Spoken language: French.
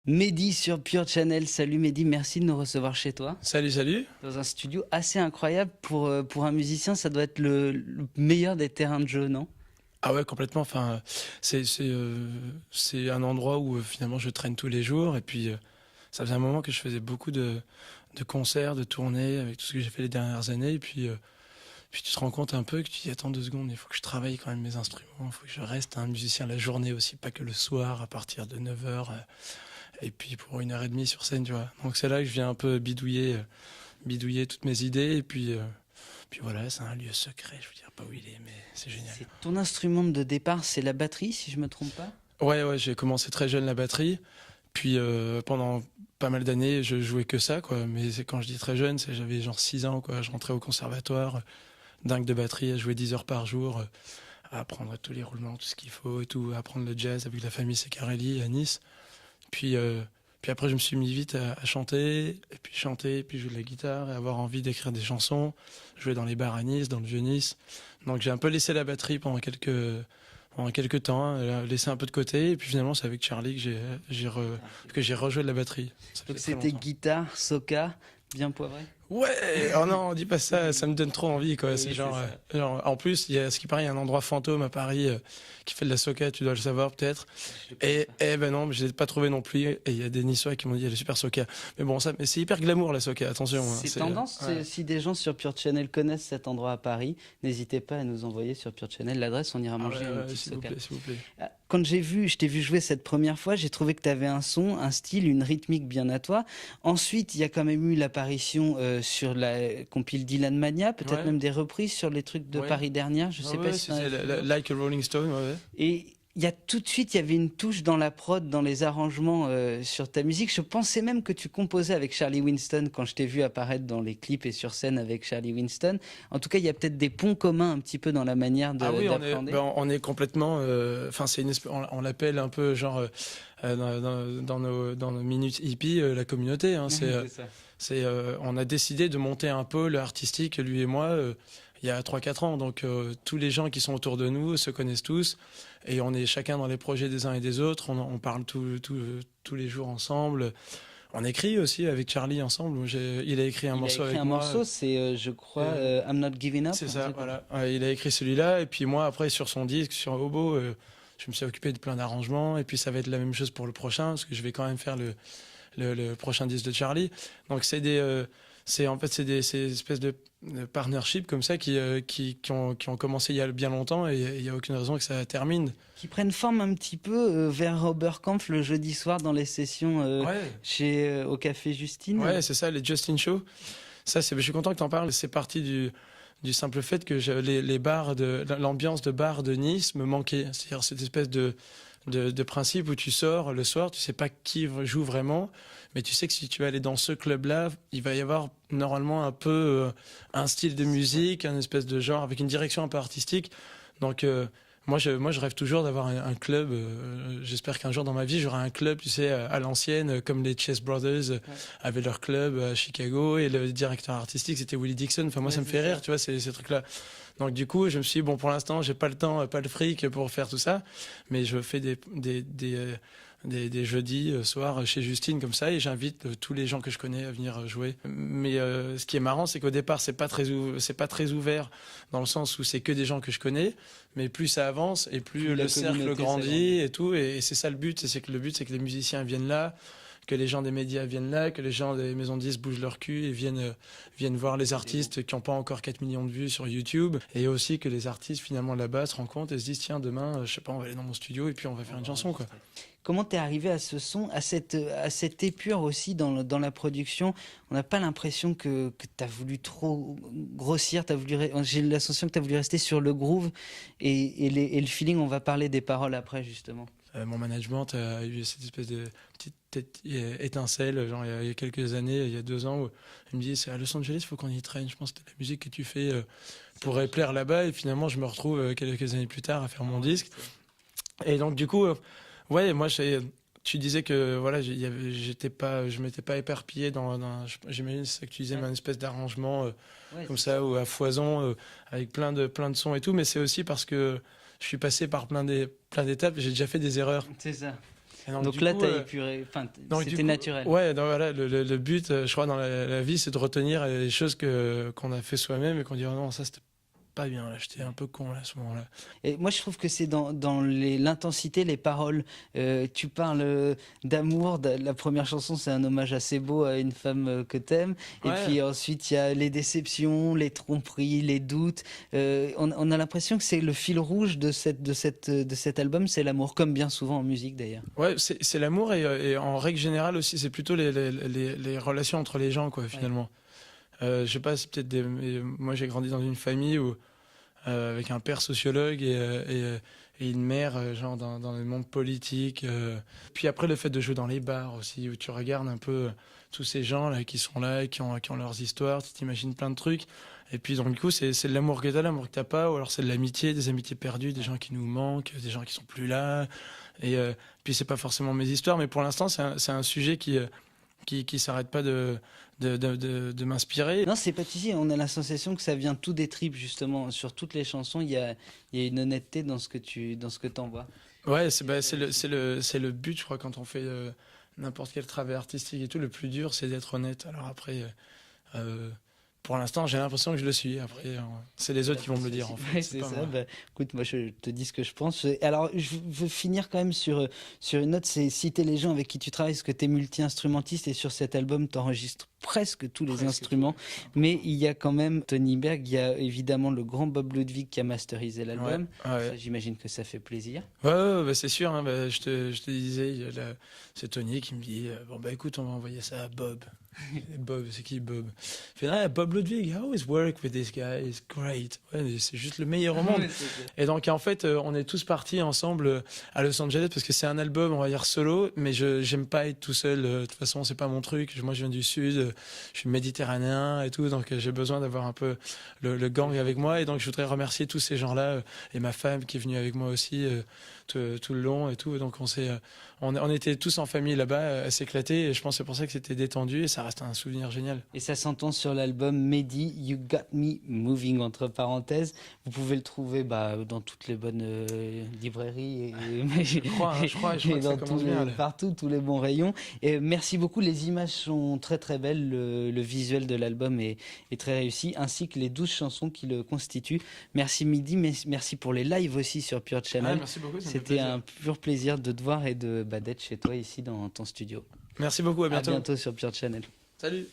Mehdi sur Pure Channel. Salut Mehdi, merci de nous recevoir chez toi. Salut, salut. Dans un studio assez incroyable pour un musicien, ça doit être le meilleur des terrains de jeu, non? Ah ouais, complètement. Enfin, c'est un endroit où finalement je traîne tous les jours. Et puis, ça faisait un moment que je faisais beaucoup de concerts, de tournées avec tout ce que j'ai fait les dernières années. Et puis tu te rends compte un peu que tu dis, attends 2 secondes, il faut que je travaille quand même mes instruments. Il faut que je reste un musicien la journée aussi, pas que le soir à partir de 9h. Et puis pour 1h30 sur scène, tu vois. Donc c'est là que je viens un peu bidouiller toutes mes idées. Et puis voilà, c'est un lieu secret, je veux dire pas où il est, mais c'est génial. C'est ton instrument de départ, c'est la batterie, si je me trompe pas? Ouais, j'ai commencé très jeune la batterie. Puis pendant pas mal d'années, je jouais que ça, quoi. Mais quand je dis très jeune, j'avais genre 6 ans, quoi. Je rentrais au conservatoire, dingue de batterie, à jouer 10 heures par jour, à apprendre tous les roulements, tout ce qu'il faut et tout, à apprendre le jazz avec la famille Secarelli à Nice. Puis, euh, puis après, je me suis mis vite à chanter, et puis jouer de la guitare, et avoir envie d'écrire des chansons, jouer dans les bars à Nice, dans le Vieux-Nice. Donc j'ai un peu laissé la batterie pendant quelques temps, hein, laissé un peu de côté, et puis finalement c'est avec Charlie que j'ai rejoué de la batterie. Ça Donc fait très c'était longtemps. guitare, soca, bien poivré? Ouais, oh non, dis pas ça, ça me donne trop envie, quoi. Oui, C'est c'est genre, ça. en plus, il y a, ce qui paraît, il y a un endroit fantôme à Paris qui fait de la soca, tu dois le savoir peut-être. Je le connais pas. Ben non, je l'ai pas trouvé non plus. Et il y a des Niçois qui m'ont dit, elle est super soca. Mais bon, mais c'est hyper glamour la soca, attention, hein. C'est tendance, Ouais. si des gens sur Pure Channel connaissent cet endroit à Paris, n'hésitez pas à nous envoyer sur Pure Channel l'adresse, on ira Ah ouais, manger une ouais, petite s'il vous soca. plaît, s'il vous plaît. Quand je t'ai vu jouer cette première fois, j'ai trouvé que tu avais un son, un style, une rythmique bien à toi. Ensuite, il y a quand même eu l'apparition sur la compile Dylan Mania, peut-être Ouais, même des reprises sur les trucs de ouais. Paris dernière, je Ah sais pas ouais, si tu en as fait d'autres. Like a Rolling Stone, ouais. Et il y a tout de suite, il y avait une touche dans la prod, dans les arrangements sur ta musique. Je pensais même que tu composais avec Charlie Winston quand je t'ai vu apparaître dans les clips et sur scène avec Charlie Winston. En tout cas, il y a peut-être des ponts communs un petit peu dans la manière Ah oui, d'appréhender. on est complètement, enfin on l'appelle un peu genre dans nos minutes hippies la communauté. Hein, C'est ça. on a décidé de monter un pôle artistique lui et moi il y a 3 4 ans. Donc tous les gens qui sont autour de nous se connaissent tous et on est chacun dans les projets des uns et des autres. On parle tous les jours ensemble. On écrit aussi avec Charlie ensemble. Il a écrit un Il a morceau écrit avec un moi. morceau, c'est, je crois, I'm Not Giving Up. C'est Un ça, truc comme voilà. Ouais, il a écrit celui-là, et puis moi, après, sur son disque, sur Hobo, je me suis occupé de plein d'arrangements, et puis ça va être la même chose pour le prochain, parce que je vais quand même faire le prochain disque de Charlie. Donc c'est des espèces de partnership comme ça qui ont commencé il y a bien longtemps, et il y a aucune raison que ça termine. qui prennent forme un petit peu vers Oberkampf le jeudi soir dans les sessions Ouais, au Café Justine. ouais, c'est ça, les Justin Show. Ça, je suis content que t'en parles. C'est parti du simple fait que les bars l'ambiance de bar de Nice me manquait. C'est-à-dire cette espèce de principe où tu sors le soir, tu sais pas qui joue vraiment, mais tu sais que si tu vas aller dans ce club-là, il va y avoir normalement un peu un style de musique, un espèce de genre avec une direction un peu artistique. Donc moi je rêve toujours d'avoir un club. J'espère qu'un jour dans ma vie j'aurai un club, tu sais, à l'ancienne, comme les Chess Brothers Ouais. avaient leur club à Chicago, et le directeur artistique c'était Willie Dixon. Enfin moi Ouais, ça me c'est fait ça. rire, tu vois, ces trucs-là. Donc du coup je me suis dit, bon, pour l'instant j'ai pas le temps, pas le fric pour faire tout ça, mais je fais des jeudis soirs chez Justine comme ça, et j'invite tous les gens que je connais à venir jouer. Mais ce qui est marrant, c'est qu'au départ c'est pas très ouvert, dans le sens où c'est que des gens que je connais, mais plus ça avance et plus Plus la le cercle communauté grandit s'agrandit. et tout, et c'est ça le but. Le but c'est que les musiciens viennent là, que les gens des médias viennent là, que les gens des maisons de disques bougent leur cul et viennent voir les artistes qui n'ont pas encore 4 millions de vues sur YouTube, et aussi que les artistes finalement là-bas se rendent compte et se disent, tiens, demain, je sais pas, on va aller dans mon studio et puis on va faire une chanson, quoi. Comment t'es arrivé à ce son, à cette épure aussi dans la production? On n'a pas l'impression que t'as voulu trop grossir, j'ai l'impression que t'as voulu rester sur le groove et le feeling. On va parler des paroles après justement. Mon management a eu cette espèce de étincelle, genre il y a quelques années, il y a 2 ans, où il me dit, c'est à Los Angeles, il faut qu'on y traîne. Je pense que la musique que tu fais pourrait plaire là-bas, et finalement je me retrouve quelques années plus tard à faire mon disque. Et donc du coup, ouais, moi tu disais que voilà, je m'étais pas éparpillé j'imagine c'est ça que tu disais, Ouais. mais une espèce d'arrangement Ouais, comme c'est ça, ça. ou à foison, avec plein de sons et tout, mais c'est aussi parce que je suis passé par plein d'étapes, j'ai déjà fait des erreurs. C'est ça. Et Donc du là, coup, tu as épuré, enfin, donc, du c'était coup, naturel. Ouais, donc voilà, le but, je crois, dans la vie, c'est de retenir les choses qu'on a fait soi-même et qu'on dit, oh non, ça c'était pas bien, là, j'étais un peu con là, à ce moment-là. Et moi, je trouve que c'est dans l'intensité, les paroles. Tu parles d'amour. La première chanson, c'est un hommage assez beau à une femme que t'aimes. Et Ouais, puis ensuite, il y a les déceptions, les tromperies, les doutes. On a l'impression que c'est le fil rouge de cet album, c'est l'amour, comme bien souvent en musique d'ailleurs. ouais, c'est l'amour et en règle générale aussi, c'est plutôt les relations entre les gens, quoi, Ouais. finalement. Je sais pas, c'est peut-être moi, j'ai grandi dans une famille où avec un père sociologue et une mère genre dans le monde politique. Puis après le fait de jouer dans les bars aussi, où tu regardes un peu tous ces gens là qui sont là, qui ont leurs histoires, tu t'imagines plein de trucs. Et puis donc du coup c'est de l'amour que t'as, l'amour que t'as pas, ou alors c'est de l'amitié, des amitiés perdues, des gens qui nous manquent, des gens qui sont plus là. Et puis c'est pas forcément mes histoires, mais pour l'instant c'est un sujet qui s'arrête pas de m'inspirer. Non, c'est pas ici. On a la sensation que ça vient tout des tripes, justement. Sur toutes les chansons, il y a une honnêteté dans ce que t'envoies. Ouais, c'est le but, je crois, quand on fait n'importe quel travail artistique et tout. Le plus dur, c'est d'être honnête. Alors après, euh, pour l'instant, j'ai l'impression que je le suis. Après, c'est les autres qui vont me le dire, en fait. Ouais, C'est c'est pas ça. moi. Bah, écoute, moi, je te dis ce que je pense. Alors, je veux finir quand même sur une note, c'est citer les gens avec qui tu travailles, parce que tu es multi-instrumentiste et sur cet album, tu enregistres presque tous les Presque instruments. tout. Mais il y a quand même Tony Berg, il y a évidemment le grand Bob Ludwig qui a masterisé l'album. Ouais, ouais. Ça, j'imagine que ça fait plaisir. Ouais, bah, c'est sûr. Hein, bah, je te disais, c'est Tony qui me dit bon, bah écoute, on va envoyer ça à Bob. Et Bob, c'est qui Bob? Il fait ah, Bob Ludwig, I always work with this guy, it's great. Ouais, c'est juste le meilleur au monde. Ouais, c'est ça. Et donc, en fait, on est tous partis ensemble à Los Angeles parce que c'est un album, on va dire solo, mais j'aime pas être tout seul. De toute façon, c'est pas mon truc. Moi, je viens du Sud, je suis méditerranéen et tout, donc j'ai besoin d'avoir un peu le gang avec moi. Et donc, je voudrais remercier tous ces gens-là et ma femme qui est venue avec moi aussi tout le long et tout. Donc, on était tous en famille là-bas à s'éclater et je pense que c'est pour ça que c'était détendu et ça reste un souvenir génial. Et ça s'entend sur l'album Mehdi, You Got Me Moving, entre parenthèses. Vous pouvez le trouver dans toutes les bonnes librairies Je crois et que ça dans commence bien. Là. partout, tous les bons rayons. Et merci beaucoup, les images sont très très belles, le visuel de l'album est très réussi, ainsi que les 12 chansons qui le constituent. Merci Mehdi, merci pour les lives aussi sur Pure Channel. Merci beaucoup. C'était un pur plaisir de te voir et d'être chez toi ici dans ton studio. Merci beaucoup, à bientôt. À bientôt sur Pure Channel. Salut.